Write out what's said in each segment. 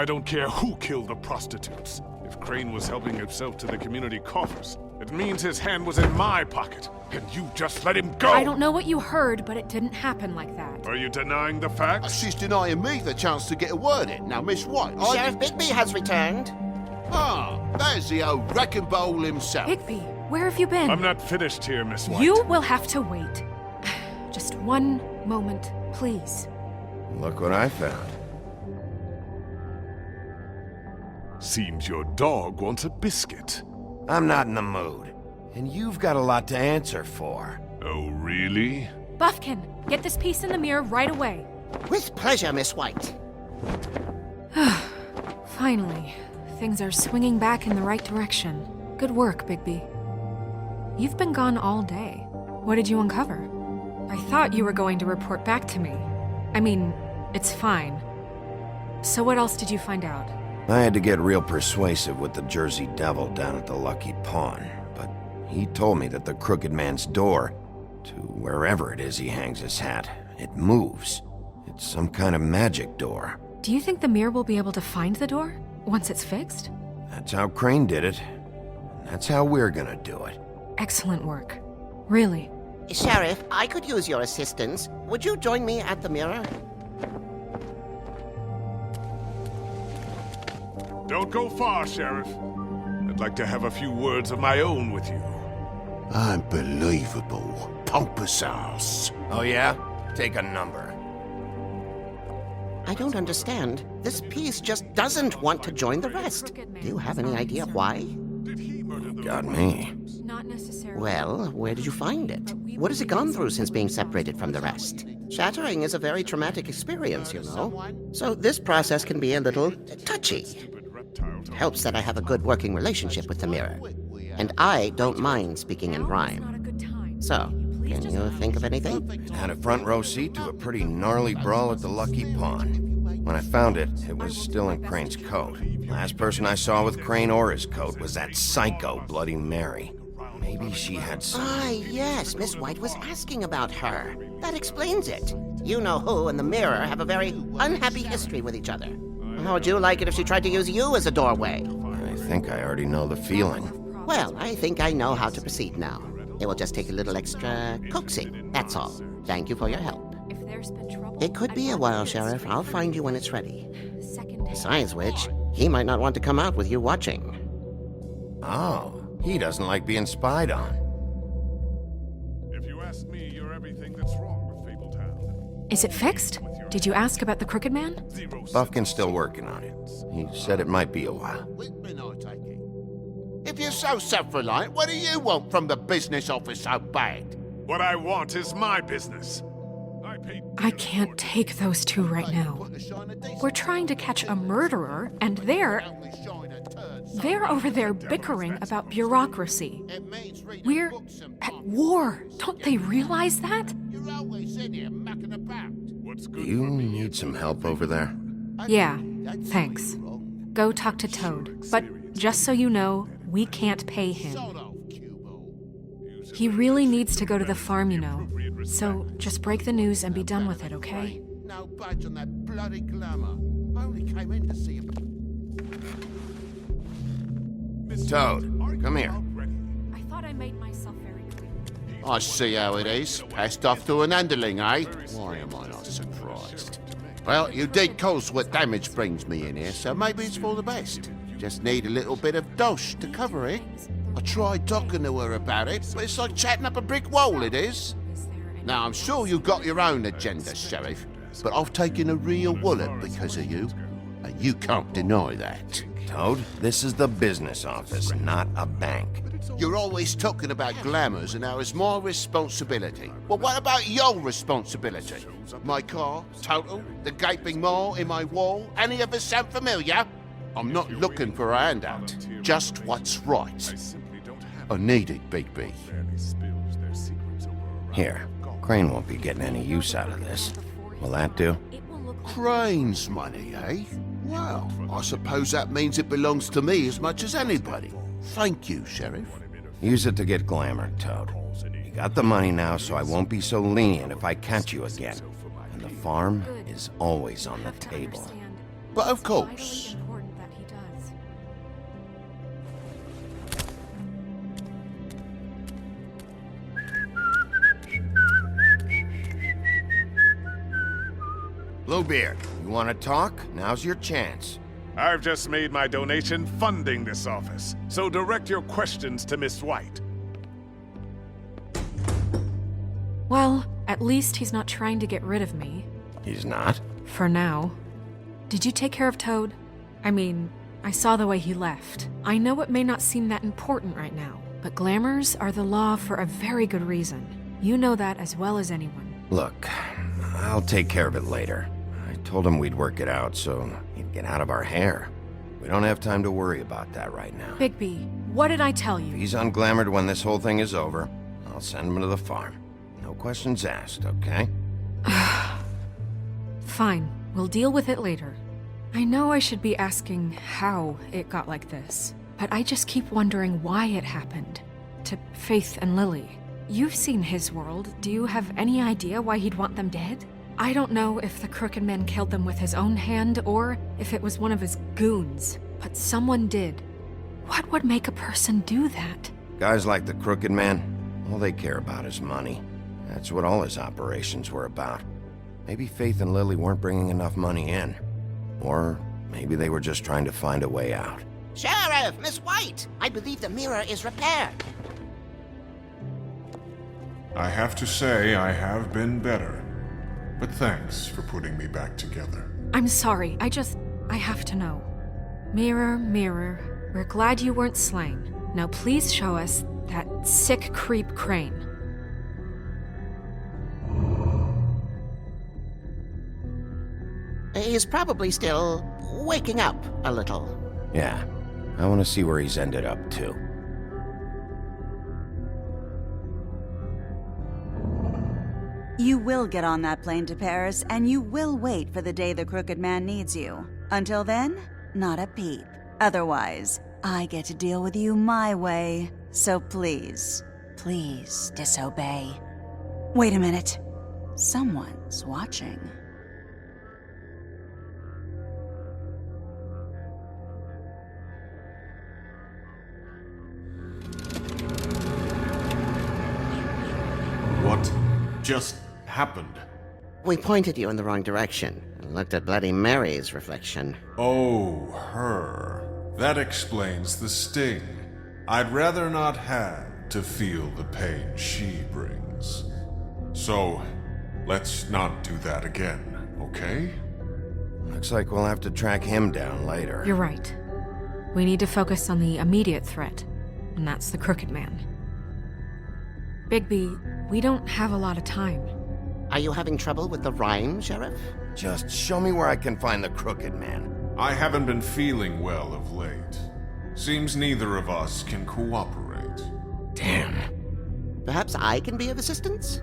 I don't care who killed the prostitutes. If Crane was helping himself to the community coffers, it means his hand was in my pocket, and you just let him go! I don't know what you heard, but it didn't happen like that. Are you denying the facts? She's denying me the chance to get a word in. Now, Miss White, Sheriff Bigby has returned. Ah, there's the old wrecking bowl himself. Bigby, where have you been? I'm not finished here, Miss White. You will have to wait. Just one moment, please. Look what I found. Seems your dog wants a biscuit. I'm not in the mood. And you've got a lot to answer for. Oh, really? Bufkin, get this piece in the mirror right away. With pleasure, Miss White. Finally, things are swinging back in the right direction. Good work, Bigby. You've been gone all day. What did you uncover? I thought you were going to report back to me. I mean, it's fine. So what else did you find out? I had to get real persuasive with the Jersey Devil down at the Lucky Pawn, but he told me that the Crooked Man's door, to wherever it is he hangs his hat, it moves. It's some kind of magic door. Do you think the mirror will be able to find the door once it's fixed? That's how Crane did it. And that's how we're gonna do it. Excellent work. Really. Sheriff, I could use your assistance. Would you join me at the mirror? Don't go far, Sheriff. I'd like to have a few words of my own with you. Unbelievable. Pompous ass. Oh yeah? Take a number. I don't understand. This piece just doesn't want to join the rest. Do you have any idea why? Got me. Not necessarily. Well, where did you find it? What has it gone through since being separated from the rest? Shattering is a very traumatic experience, you know. So this process can be a little touchy. It helps that I have a good working relationship with the mirror. And I don't mind speaking in rhyme. So, can you think of anything? Had a front row seat to a pretty gnarly brawl at the Lucky Pawn. When I found it, it was still in Crane's coat. Last person I saw with Crane or his coat was that psycho Bloody Mary. Maybe she had some... Ah, yes, Miss White was asking about her. That explains it. You know who and the mirror have a very unhappy history with each other. How would you like it if she tried to use you as a doorway? I think I already know the feeling. Well, I think I know how to proceed now. It will just take a little extra coaxing, that's all. Thank you for your help. If there's been trouble, It could be a while, Sheriff. I'll find you when it's ready. Second. Besides which, he might not want to come out with you watching. Oh, he doesn't like being spied on. If you ask me, you're everything that's wrong with Fabletown. Is it fixed? Did you ask about the Crooked Man? Bufkin's still working on it. He said it might be a while. Woodsman, I take it. If you're so self-reliant, what do you want from the business office so bad? What I want is my business. I can't take those two right now. We're trying to catch a murderer, and they're over there bickering about bureaucracy. We're at war. Don't they realize that? You're always in here mucking about. Do you need some help over there? Yeah, thanks. Go talk to Toad. But just so you know, we can't pay him. He really needs to go to the farm, you know. So just break the news and be done with it, okay? No budge on that bloody glamour. I only came in to see him. Toad, come here. I thought I made myself very clear. I see how it is. Passed off to an underling, eh? Why am I not surprised? Well, you did cause what damage brings me in here, so maybe it's for the best. Just need a little bit of dosh to cover it. I tried talking to her about it, but it's like chatting up a brick wall, it is. Now, I'm sure you've got your own agenda, Sheriff, but I've taken a real wallet because of you, and you can't deny that. Toad, this is the business office, not a bank. You're always talking about glamours and how it's my responsibility. Well, what about your responsibility? My car, total, the gaping maw in my wall, any of us sound familiar? I'm not looking for a handout, just what's right. I need it, Bigby. Here, Crane won't be getting any use out of this. Will that do? Crane's money, eh? Well, I suppose that means it belongs to me as much as anybody. Thank you, Sheriff. Use it to get glamour, Toad. You got the money now, so I won't be so lenient if I catch you again. And the farm is always on the table. But of It's course. vitally important that he does. Bluebeard, you want to talk? Now's your chance. I've just made my donation funding this office, so direct your questions to Miss White. Well, at least he's not trying to get rid of me. He's not? For now. Did you take care of Toad? I mean, I saw the way he left. I know it may not seem that important right now, but glamours are the law for a very good reason. You know that as well as anyone. Look, I'll take care of it later. I told him we'd work it out so he'd get out of our hair. We don't have time to worry about that right now. Bigby, what did I tell If you? he's unglamored when this whole thing is over, I'll send him to the farm. No questions asked, okay? Fine, we'll deal with it later. I know I should be asking how it got like this, but I just keep wondering why it happened. To Faith and Lily. You've seen his world. Do you have any idea why he'd want them dead? I don't know if the Crooked Man killed them with his own hand or if it was one of his goons, but someone did. What would make a person do that? Guys like the Crooked Man, all they care about is money. That's what all his operations were about. Maybe Faith and Lily weren't bringing enough money in. Or maybe they were just trying to find a way out. Sheriff, Miss White, I believe the mirror is repaired. I have to say I have been better. But thanks for putting me back together. I'm sorry, I have to know. Mirror, mirror, we're glad you weren't slain. Now please show us that sick creep Crane. He's probably still waking up a little. Yeah, I want to see where he's ended up, too. You will get on that plane to Paris, and you will wait for the day the Crooked Man needs you. Until then, not a peep. Otherwise, I get to deal with you my way. So please, please disobey. Wait a minute. Someone's watching. What just happened? We pointed you in the wrong direction and looked at Bloody Mary's reflection. Oh, her. That explains the sting. I'd rather not have to feel the pain she brings. So, let's not do that again, okay? Looks like we'll have to track him down later. You're right. We need to focus on the immediate threat, and that's the Crooked Man. Bigby, we don't have a lot of time. Are you having trouble with the rhyme, Sheriff? Just show me where I can find the Crooked Man. I haven't been feeling well of late. Seems neither of us can cooperate. Damn. Perhaps I can be of assistance?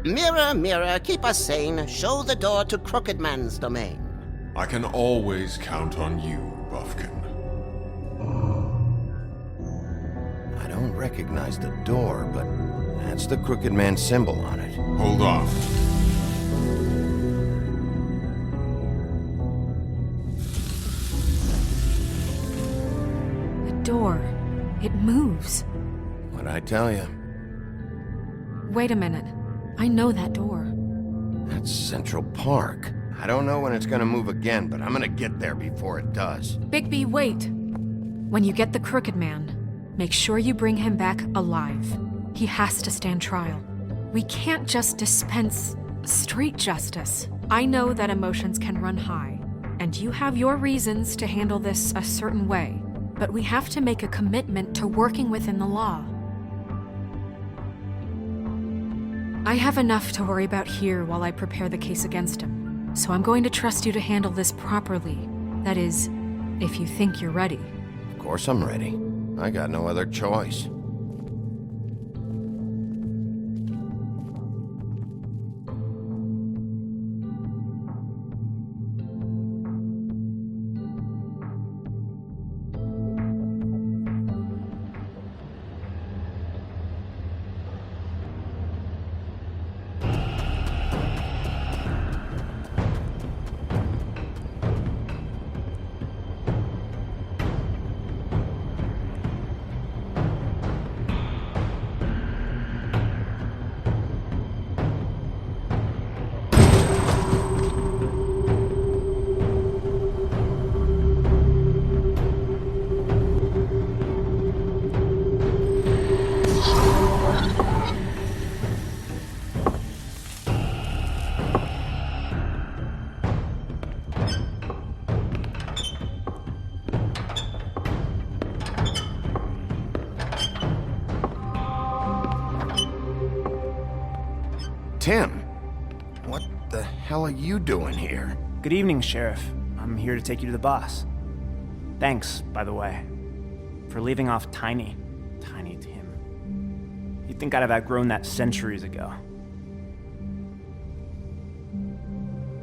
Mirror, mirror, keep us sane. Show the door to Crooked Man's domain. I can always count on you, Bufkin. I don't recognize the door, but that's the Crooked Man symbol on it. Hold on. The door. It moves. What'd I tell you? Wait a minute. I know that door. That's Central Park. I don't know when it's gonna move again, but I'm gonna get there before it does. Bigby, wait! When you get the Crooked Man, make sure you bring him back alive. He has to stand trial. We can't just dispense street justice. I know that emotions can run high, and you have your reasons to handle this a certain way, but we have to make a commitment to working within the law. I have enough to worry about here while I prepare the case against him, so I'm going to trust you to handle this properly. That is, if you think you're ready. Of course I'm ready. I got no other choice. Tim! What the hell are you doing here? Good evening, Sheriff. I'm here to take you to the boss. Thanks, by the way, for leaving off Tiny Tim. You'd think I'd have outgrown that centuries ago.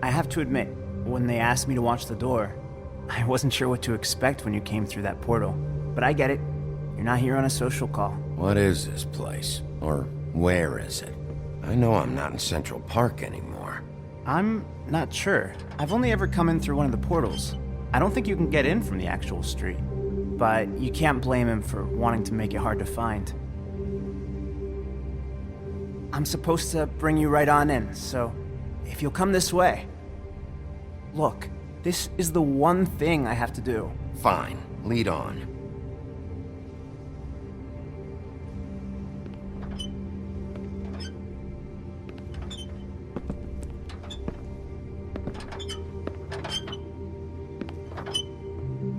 I have to admit, when they asked me to watch the door, I wasn't sure what to expect when you came through that portal. But I get it. You're not here on a social call. What is this place? Or where is it? I know I'm not in Central Park anymore. I'm not sure. I've only ever come in through one of the portals. I don't think you can get in from the actual street. But you can't blame him for wanting to make it hard to find. I'm supposed to bring you right on in, so if you'll come this way. Look, this is the one thing I have to do. Fine, lead on.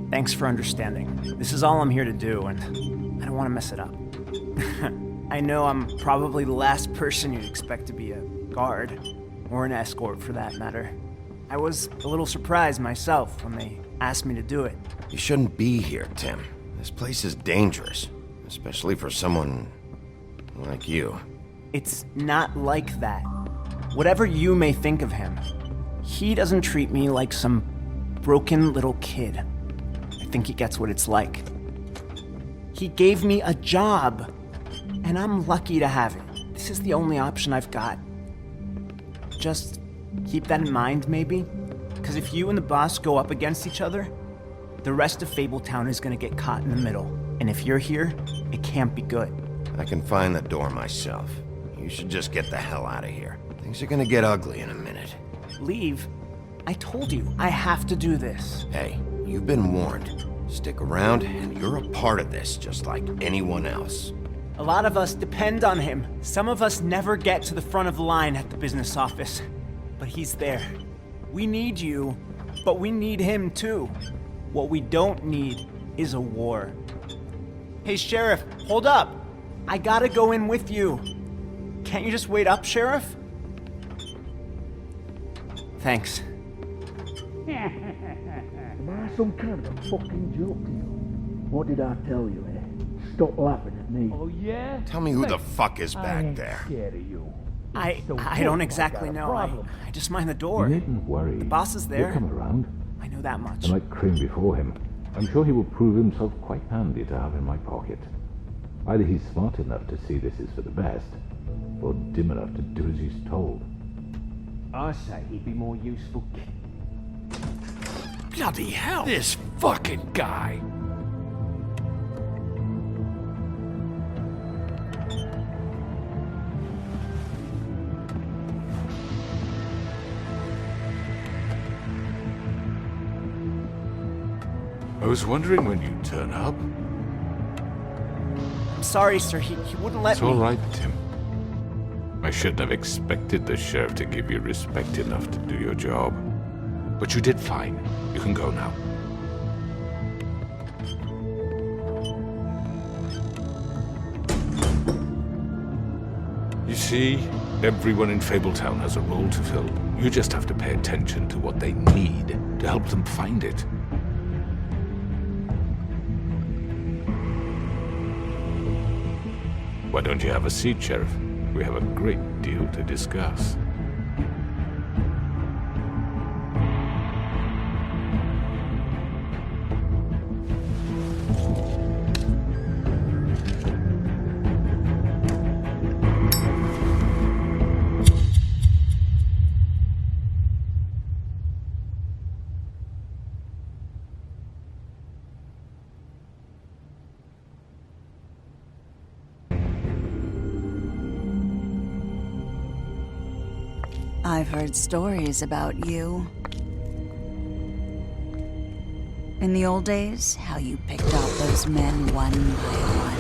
Thanks for understanding. This is all I'm here to do, and I don't want to mess it up. I know I'm probably the last person you'd expect to be a guard, or an escort for that matter. I was a little surprised myself when they asked me to do it. You shouldn't be here, Tim. This place is dangerous, especially for someone like you. It's not like that. Whatever you may think of him, he doesn't treat me like some broken little kid. I think he gets what it's like. He gave me a job, and I'm lucky to have it. This is the only option I've got. Just keep that in mind, maybe? Because if you and the boss go up against each other, the rest of Fabletown is going to get caught in the middle. And if you're here, it can't be good. I can find the door myself. You should just get the hell out of here. Things are gonna get ugly in a minute. Leave? I told you, I have to do this. Hey, you've been warned. Stick around, and you're a part of this, just like anyone else. A lot of us depend on him. Some of us never get to the front of the line at the business office. But he's there. We need you, but we need him too. What we don't need is a war. Hey, Sheriff, hold up. I gotta go in with you. Can't you just wait up, Sheriff? Thanks. Am I some kind of a fucking joke to you? What did I tell you, eh? Stop laughing at me. Oh, yeah? Tell me who the fuck is I back ain't there. scared of you. I don't exactly know. I just mind the door. You needn't worry. The boss is there. He'll come around. I know that much. And like Crane before him, I'm sure he will prove himself quite handy to have in my pocket. Either he's smart enough to see this is for the best, or dim enough to do as he's told. I say he'd be more useful. Bloody hell! This fucking guy! I was wondering when you'd turn up. I'm sorry, sir. He wouldn't let It's me. all right, Tim. I shouldn't have expected the sheriff to give you respect enough to do your job. But you did fine. You can go now. You see, everyone in Fabletown has a role to fill. You just have to pay attention to what they need to help them find it. Why don't you have a seat, Sheriff? We have a great deal to discuss. I've heard stories about you. In the old days, how you picked off those men one by one.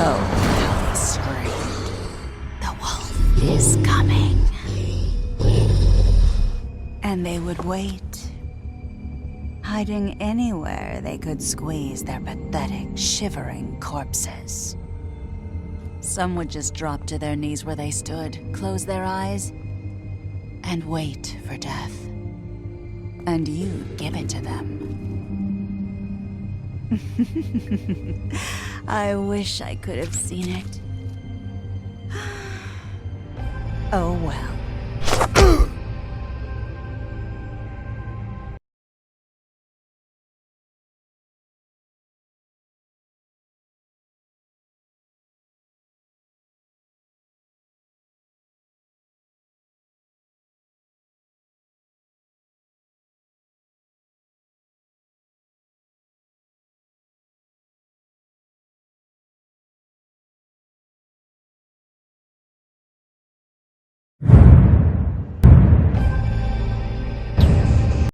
Oh, how they screamed. The wolf is coming. And they would wait, hiding anywhere they could squeeze their pathetic, shivering corpses. Some would just drop to their knees where they stood, close their eyes, and wait for death. And you'd give it to them. I wish I could have seen it. Oh well.